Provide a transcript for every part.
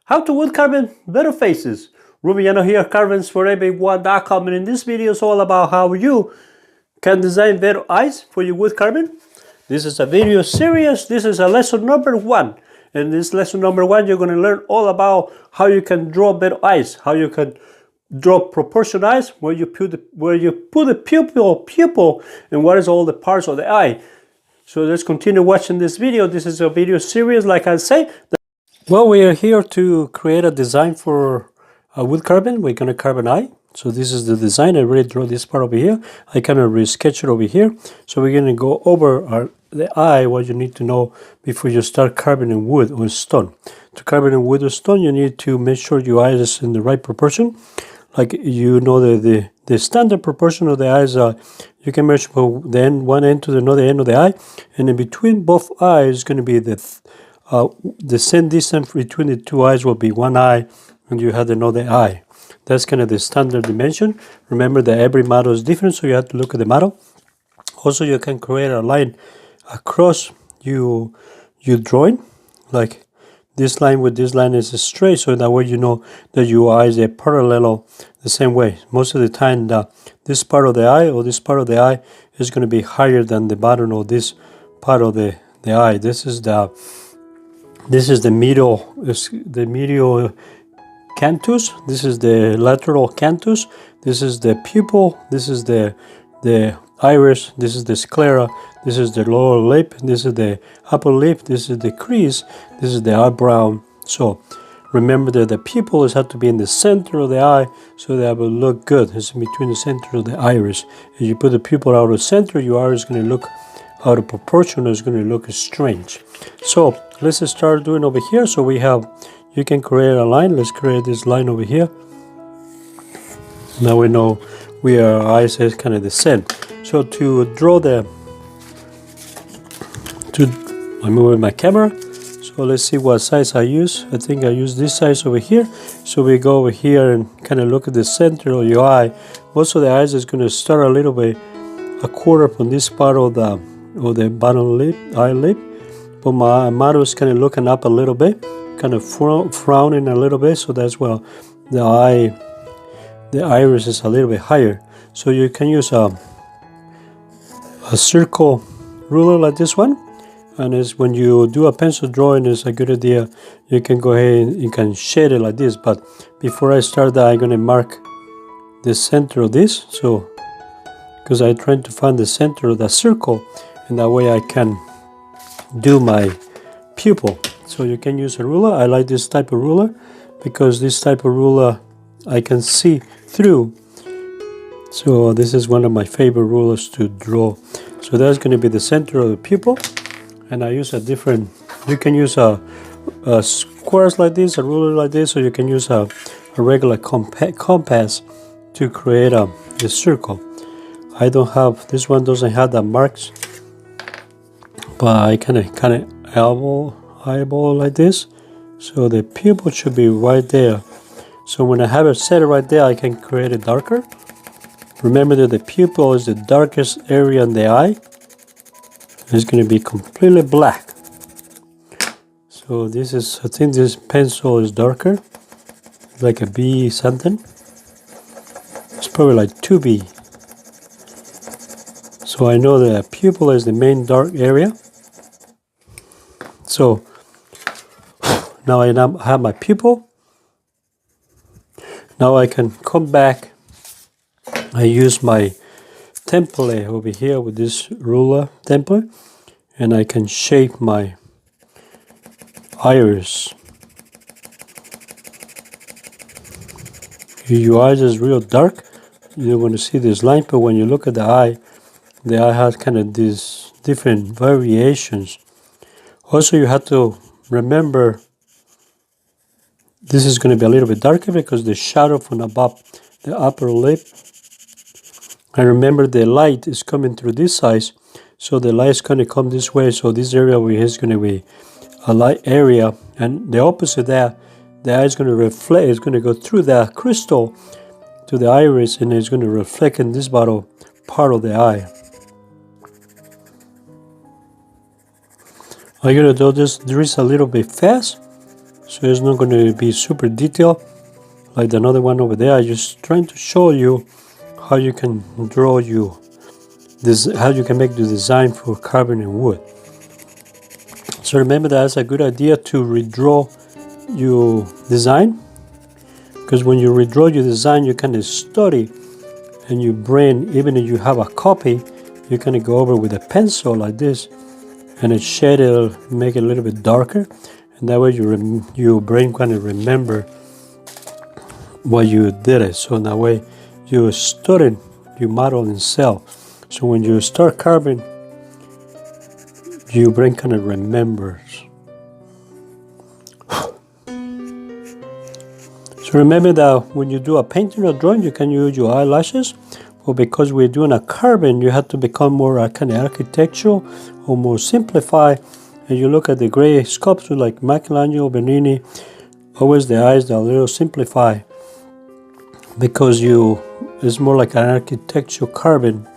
How to wood carving better faces. Rubiano here, carvingsforeveryone.com, and in this video is all about how you can design better eyes for your wood carving. This is a video series. This is a lesson number 1. In this lesson number 1, you're going to learn all about how you can draw better eyes, how you can draw proportion eyes, where you put the pupil, and what is all the parts of the eye. So let's continue watching this video. This is a video series, like I say. Well, we are here to create a design for a wood carving. We're going to carve an eye. So this is the design. I already drew this part over here. I kind of resketch it over here. So we're going to go over the eye, what you need to know before you start carving in wood or stone. To carve it in wood or stone, you need to make sure your eye is in the right proportion. Like you know the standard proportion of the eyes, you can measure from one end to another end of the eye. And in between both eyes is going to be the same distance between the two eyes will be one eye, and you have another eye. That's kind of the standard dimension. Remember that every model is different, so you have to look at the model. Also, you can create a line across your drawing, like this line with this line is straight, so that way you know that your eyes are parallel the same way. Most of the time, this part of the eye or this part of the eye is going to be higher than the bottom of this part of the eye. This is the medial canthus. This is the lateral canthus. This is the pupil. This is the iris. This is the sclera. This is the lower lip. This is the upper lip. This is the crease. This is the eyebrow. So remember that the pupil has to be in the center of the eye, so that will look good. It's in between the center of the iris. If you put the pupil out of center, your iris is going to look out of proportion. It's going to look strange. So let's start doing over here. So you can create a line. Let's create this line over here. Now we know our eyes is kind of the same. So to draw I'm moving my camera. So let's see what size I use. I think I use this size over here. So we go over here and kind of look at the center of your eye. Most of the eyes is going to start a little bit, a quarter from this part of the bottom lip, eye lip. But my model is kind of looking up a little bit, kind of frowning a little bit. So that's why the iris is a little bit higher. So you can use a circle ruler like this one. And when you do a pencil drawing, it's a good idea. You can go ahead and you can shade it like this. But before I start that, I'm going to mark the center of this. So, because I'm trying to find the center of that circle, and that way I can do my pupil. So you can use a ruler. I like this type of ruler because this type of ruler I can see through. So this is one of my favorite rulers to draw. So that's going to be the center of the pupil. And I use you can use a squares like this, a ruler like this, or you can use a regular compass to create the circle. This one doesn't have the marks, but I kind of eyeball like this. So the pupil should be right there. So when I have it set right there, I can create it darker. Remember that the pupil is the darkest area in the eye. It's going to be completely black. So I think this pencil is darker, like a B something. It's probably like 2B. So I know the pupil is the main dark area. So now I have my pupil. Now I can come back. I use my template over here with this ruler template, and I can shape my iris. If your eyes is real dark, you don't want to see this line, but when you look at the eye has kind of these different variations. Also, you have to remember this is going to be a little bit darker because the shadow from above the upper lip. And remember the light is coming through this side, so the light is going to come this way. So this area over here is going to be a light area, and the opposite there, the eye is going to reflect. It's going to go through the crystal to the iris, and it's going to reflect in this bottom part of the eye. I'm going to do this a little bit fast, so it's not going to be super detailed like the other one over there. I'm just trying to show you how you can draw this, how you can make the design for carbon and wood. So remember that it's a good idea to redraw your design, because when you redraw your design, you kind of study and your brain, even if you have a copy, you kind of go over with a pencil like this and it shade it, make it a little bit darker, and that way your brain kind of remember what you did it. So that way you studied your model in cell. So when you start carving, your brain kind of remembers. So remember that when you do a painting or drawing, you can use your eyelashes. Well, because we're doing a carbon, you have to become more kind of architectural or more simplified. And you look at the great sculptures like Michelangelo, Bernini, always the eyes are a little simplified, because it's more like an architectural carbon.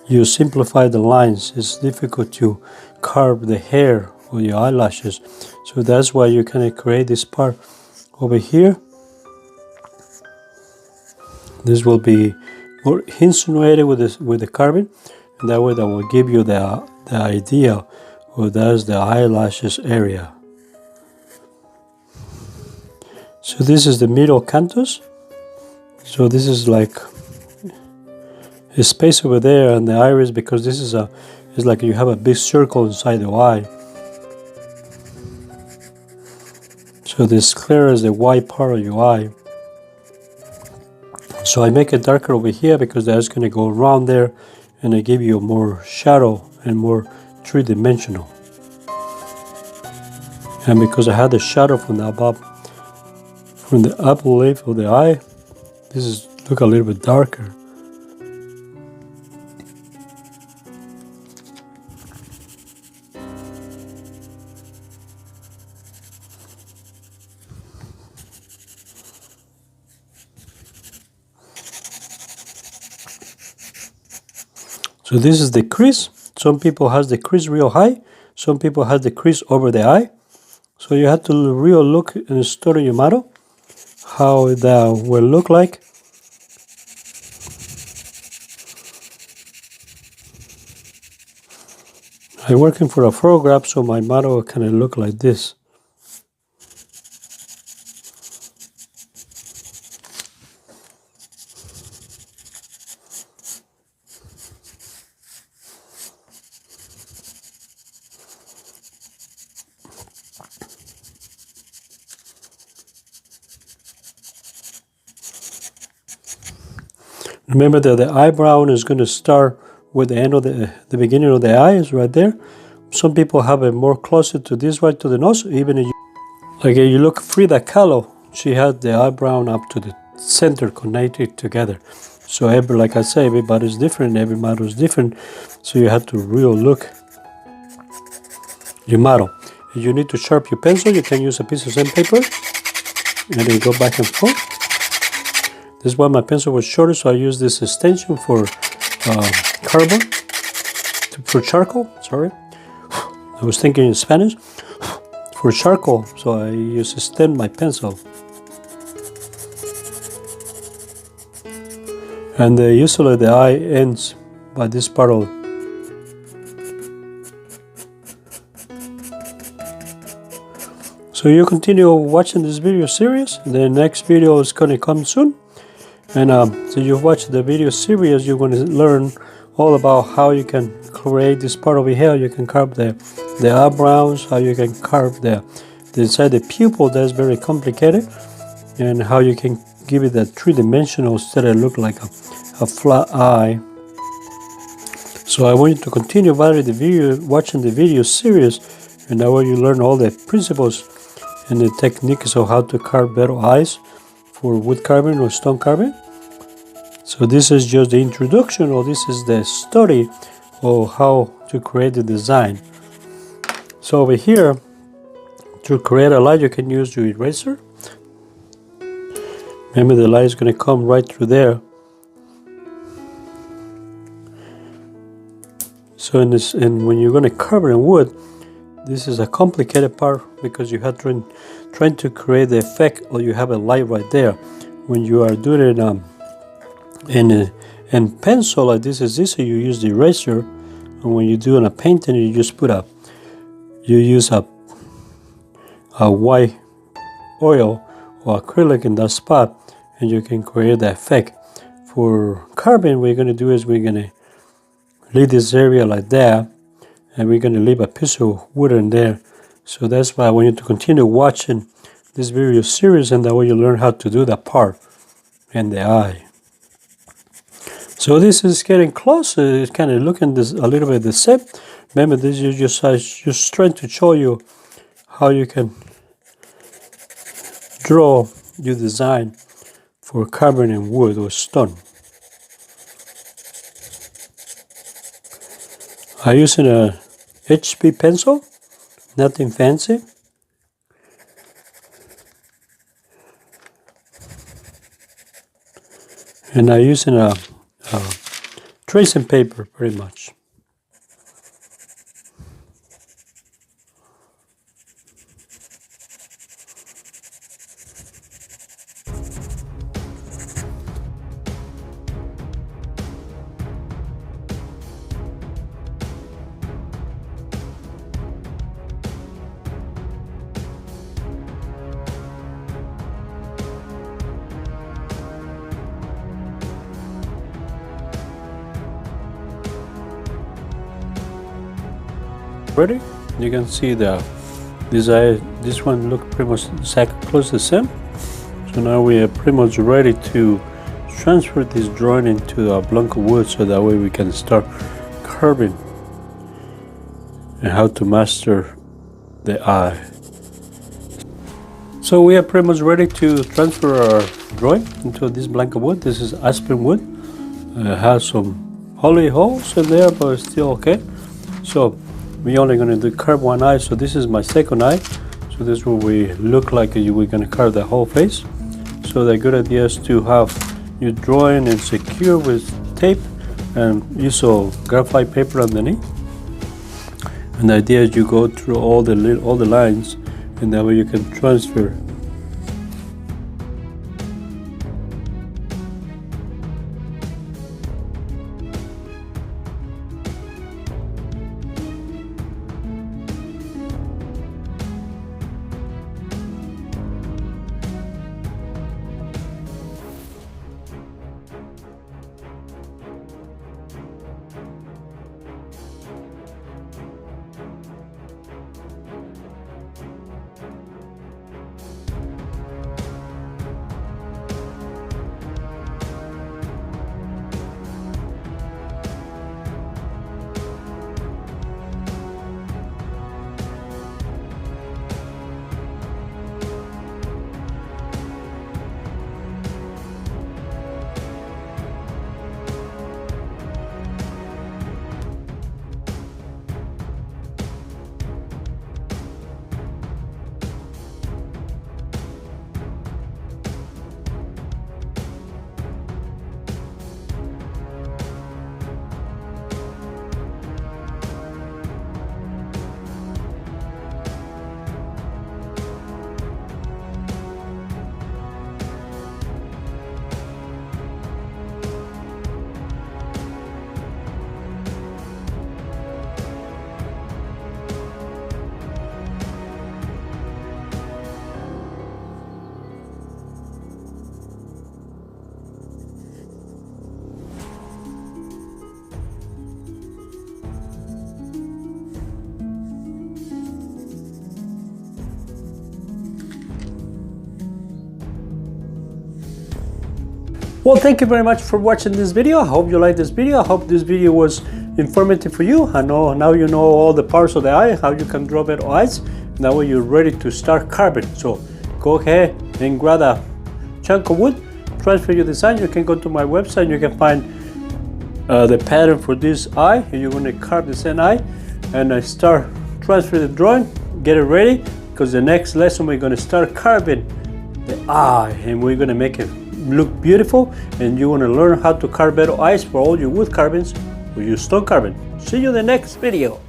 You simplify the lines. It's difficult to carve the hair or your eyelashes. So that's why you kind of create this part over here. This will be more insinuated with the carbon, and that way that will give you the idea, or that's the eyelashes area. So this is the middle canthus. So this is like a space over there, and the iris, because this is it's like you have a big circle inside the eye. So this clear as the white part of your eye. So I make it darker over here because that's going to go around there, and I give you more shadow and more three-dimensional. And because I had the shadow from the above, from the upper lip of the eye, this is look a little bit darker. So this is the crease. Some people has the crease real high. Some people has the crease over the eye. So you have to real look and study your model, how that will look like. I'm working for a photograph, so my model will kind of look like this. Remember that the eyebrow is going to start with the end of the beginning of the eye is right there. Some people have it more closer to this right to the nose. Even if you look Frida Kahlo, she had the eyebrow up to the center connected together. So like I say, everybody's different, every model is different. So you have to real look your model. If you need to sharpen your pencil, you can use a piece of sandpaper and then go back and forth. This is why my pencil was shorter, so I use this extension for carbon, for charcoal, sorry. I was thinking in Spanish. For charcoal, so I use extend my pencil. And usually the eye ends by this part of. So you continue watching this video series. The next video is going to come soon. And so you watch the video series, you're going to learn all about how you can create this part over here. You can carve the eyebrows, how you can carve the inside the pupil. That's very complicated, and how you can give it that three-dimensional instead of look like a flat eye. So I want you to continue watching the video series, and that way you learn all the principles and the techniques of how to carve better eyes for wood carving or stone carving. So this is just the introduction, or this is the study of how to create the design. So over here, to create a light, you can use your eraser. Remember, the light is going to come right through there. So when you're going to carve it in wood, this is a complicated part because you have to trying to create the effect, or you have a light right there. When you are doing it in pencil like this is easy, you use the eraser, and when you do in a painting, you just use a white oil or acrylic in that spot, and you can create the effect. For carbon, what we're going to do is we're going to leave this area like that, and we're going to leave a piece of wood in there. So that's why I want you to continue watching this video series, and that way you learn how to do that part and the eye. So this is getting closer. It's kind of looking this a little bit the same. Remember, this is just trying to show you how you can draw your design for carbon and wood or stone. I'm using a HB pencil, nothing fancy. And I'm using a tracing paper pretty much. Ready? You can see this one look pretty much close to the same. So now we are pretty much ready to transfer this drawing into a block of wood, so that way we can start carving and how to master the eye. So we are pretty much ready to transfer our drawing into this block of wood. This is aspen wood. It has some holly holes in there, but it's still okay. So we're only going to carve one eye, so this is my second eye. So this will look like we're going to carve the whole face. So the good idea is to have your drawing and secure with tape and use a graphite paper underneath. And the idea is you go through all the lines, and that way you can transfer. Well, thank you very much for watching this video. I hope you liked this video. I hope this video was informative for you. I know now you know all the parts of the eye, how you can draw better eyes. Now you're ready to start carving. So go ahead and grab a chunk of wood, transfer your design. You can go to my website, you can find the pattern for this eye, and you're going to carve the same eye, and start transfer the drawing, get it ready, because the next lesson we're going to start carving the eye, and we're going to make it look beautiful, and you want to learn how to carve better eyes for all your wood carvings or your stone carving. See you in the next video.